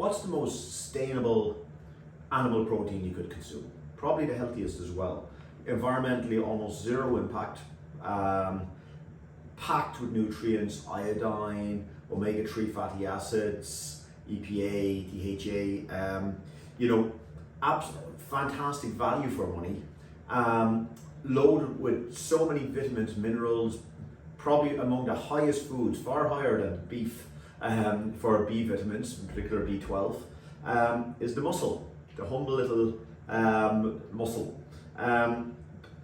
what's the most sustainable animal protein you could consume? Probably the healthiest as well. Environmentally, almost zero impact, packed with nutrients, iodine, omega-3 fatty acids, EPA, DHA, fantastic value for money, loaded with so many vitamins, minerals, probably among the highest foods, far higher than beef for B vitamins, in particular B12, is the mussel, the humble little mussel.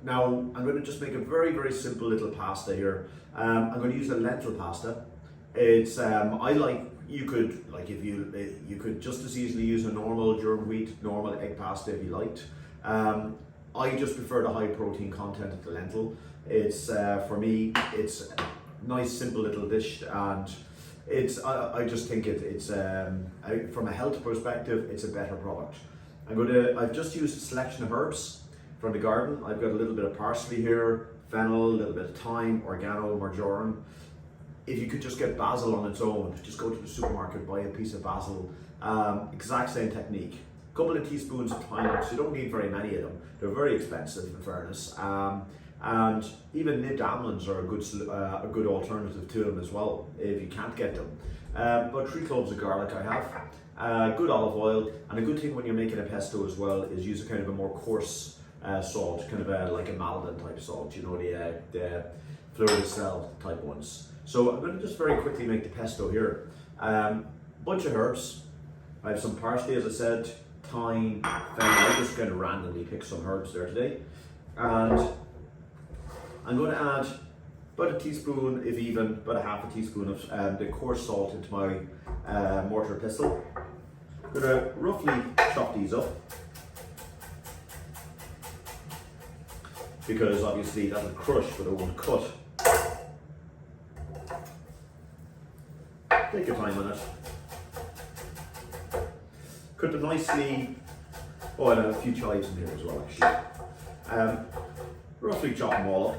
Now I'm going to just make a very, very simple little pasta here. I'm going to use a lentil pasta. It's you could just as easily use a normal durum wheat, normal egg pasta if you liked. I just prefer the high protein content of the lentil. It's for me, it's a nice simple little dish, and I just think it's from a health perspective, it's a better product. I've just used a selection of herbs from the garden. I've got a little bit of parsley here, fennel, a little bit of thyme, oregano, marjoram. If you could just get basil on its own, just go to the supermarket, buy a piece of basil. Exact same technique. A couple of teaspoons of pine nuts. You don't need very many of them. They're very expensive, in fairness. And even nibbed almonds are a good alternative to them as well, if you can't get them. About 3 cloves of garlic I have. Good olive oil, and a good thing when you're making a pesto as well is use a kind of a more coarse salt, kind of like a Maldon type salt, the fleur de sel type ones. So I'm going to just very quickly make the pesto here. Bunch of herbs. I have some parsley, as I said, thyme, fennel. I just kind of randomly picked some herbs there today. And I'm going to add about a teaspoon, if even, about a half a teaspoon of the coarse salt into my mortar and pestle. I'm going to roughly chop these up, because obviously that'll crush but it won't cut. Take your time on it. Cut them nicely. Oh, and I have a few chives in here as well, actually. Roughly chop them all up.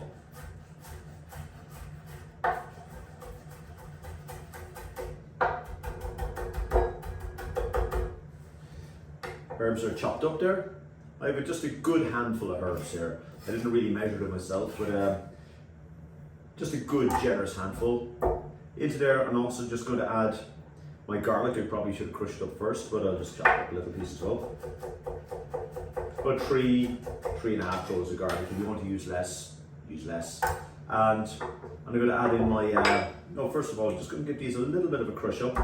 Herbs are chopped up there. I have just a good handful of herbs here. I didn't really measure them myself, but just a good generous handful. Into there, I'm also just going to add my garlic. I probably should have crushed up first, but I'll just chop up a little piece as well. About 3.5 cloves of garlic. If you want to use less, use less. And I'm going to add in my, first of all, just going to give these a little bit of a crush up.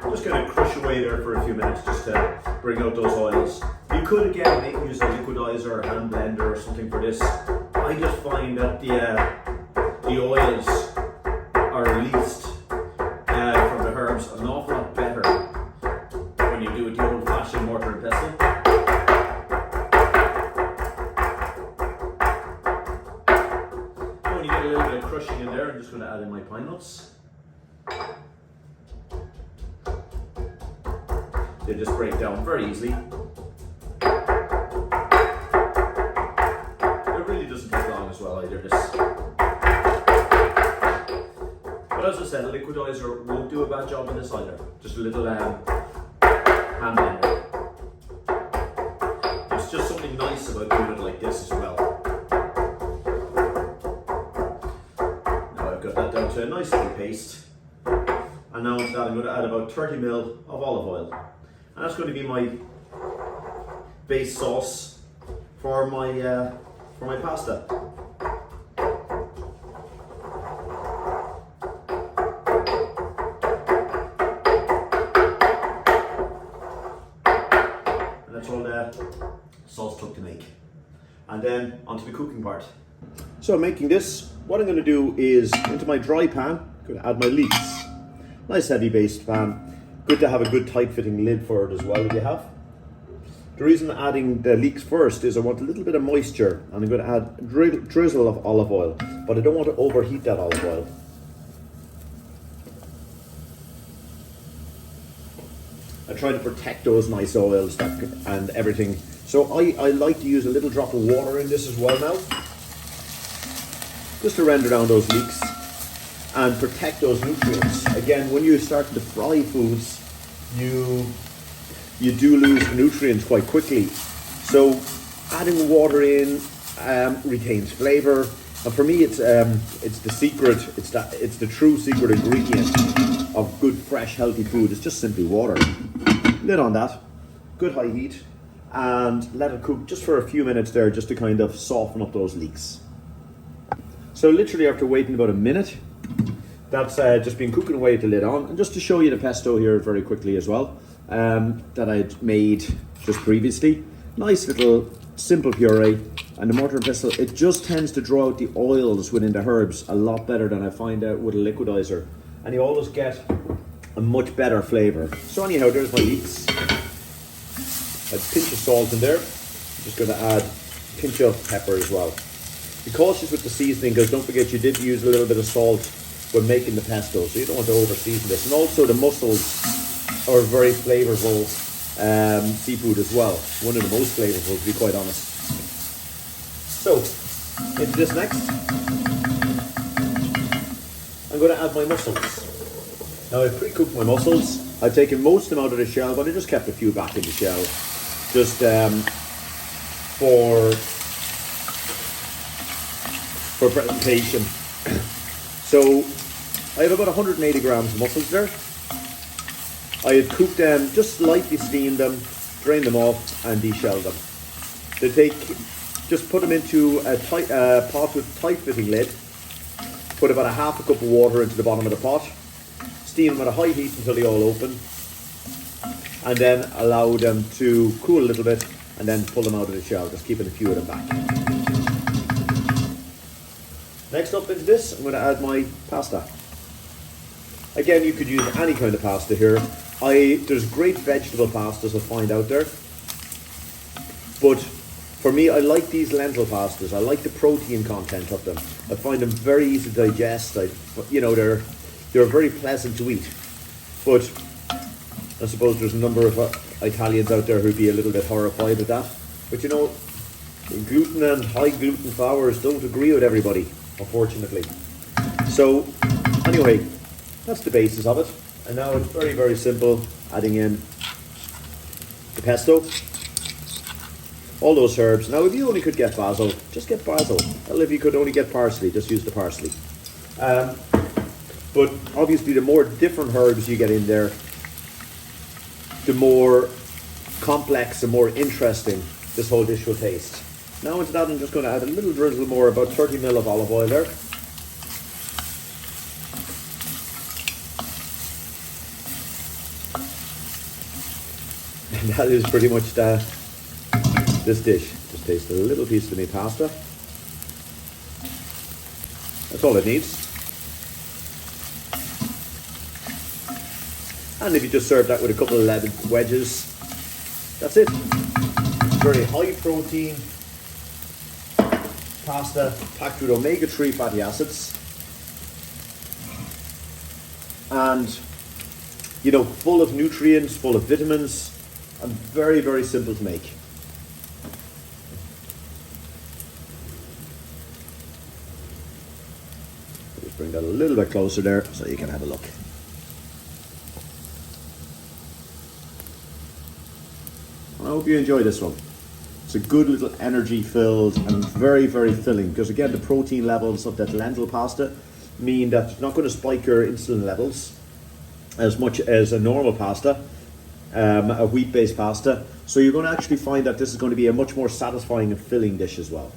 Just going to crush away there for a few minutes just to bring out those oils. You could again use a liquidizer or hand blender or something for this. I just find that the oils are released from the herbs an awful lot better when you do it the old-fashioned mortar and pestle. When you get a little bit of crushing in there, I'm just going to add in my pine nuts. They just break down very easily. Doesn't take long as well either. But as I said, a liquidizer won't do a bad job on this either. Just a little hand blender. There's just something nice about doing it like this as well. Now I've got that down to a nice little paste. And now into that I'm going to add about 30 ml of olive oil. And that's going to be my base sauce for my pasta. And that's all the sauce took to make. And then onto the cooking part. So making this, what I'm going to do is into my dry pan, I'm going to add my leeks. Nice heavy based pan. Good to have a good tight fitting lid for it as well if you have. The reason I'm adding the leeks first is I want a little bit of moisture, and I'm going to add a drizzle of olive oil, but I don't want to overheat that olive oil. I try to protect those nice oils and everything. So I like to use a little drop of water in this as well now. just to render down those leeks and protect those nutrients. Again, when you start to fry foods, you do lose the nutrients quite quickly. So adding water in retains flavor, and for me, it's the secret. It's the true secret ingredient of good, fresh, healthy food. It's just simply water. Lid on that, good high heat, and let it cook just for a few minutes there, just to kind of soften up those leeks. So literally after waiting about a minute, that's just been cooking away with the lid on. And just to show you the pesto here very quickly as well, that I'd made just previously. Nice little simple puree, and the mortar and pestle, it just tends to draw out the oils within the herbs a lot better than I find out with a liquidizer, and you always get a much better flavour. So anyhow, there's my leeks. A pinch of salt in there. I'm just going to add a pinch of pepper as well. Be cautious with the seasoning, because don't forget you did use a little bit of salt when making the pesto, so you don't want to over season this. And also the mussels are very flavourful seafood as well. One of the most flavourful, to be quite honest. So, into this next, I'm going to add my mussels. Now I've pre-cooked my mussels. I've taken most of them out of the shell, but I just kept a few back in the shell, just for presentation. So I have about 180 grams of mussels there. I had cooked them, just slightly steamed them, drained them off, and deshelled them. Just put them into a pot with tight-fitting lid. Put about a half a cup of water into the bottom of the pot. Steam them at a high heat until they all open, and then allow them to cool a little bit, and then pull them out of the shell, just keeping a few of them back. Next up into this, I'm going to add my pasta. Again, you could use any kind of pasta here. There's great vegetable pastas I find out there, but for me, I like these lentil pastas. I like the protein content of them. I find them very easy to digest. They're very pleasant to eat. But I suppose there's a number of Italians out there who'd be a little bit horrified at that. But gluten and high gluten flours don't agree with everybody, unfortunately. So anyway, that's the basis of it. And now it's very, very simple, adding in the pesto, all those herbs. Now if you only could get basil, just get basil. Well, if you could only get parsley, just use the parsley. But obviously the more different herbs you get in there, the more complex and more interesting this whole dish will taste. Now into that I'm just going to add a little drizzle more, about 30 ml of olive oil there. And that is pretty much this dish. Just taste a little piece of my pasta. That's all it needs. And if you just serve that with a couple of lemon wedges, that's it. Very high protein pasta packed with omega-3 fatty acids, and full of nutrients, full of vitamins, and very, very simple to make. Just bring that a little bit closer there so you can have a look. I hope you enjoy this one. It's a good little energy filled and very, very filling, because again the protein levels of that lentil pasta mean that it's not going to spike your insulin levels as much as a normal pasta, a wheat based pasta. So you're going to actually find that this is going to be a much more satisfying and filling dish as well.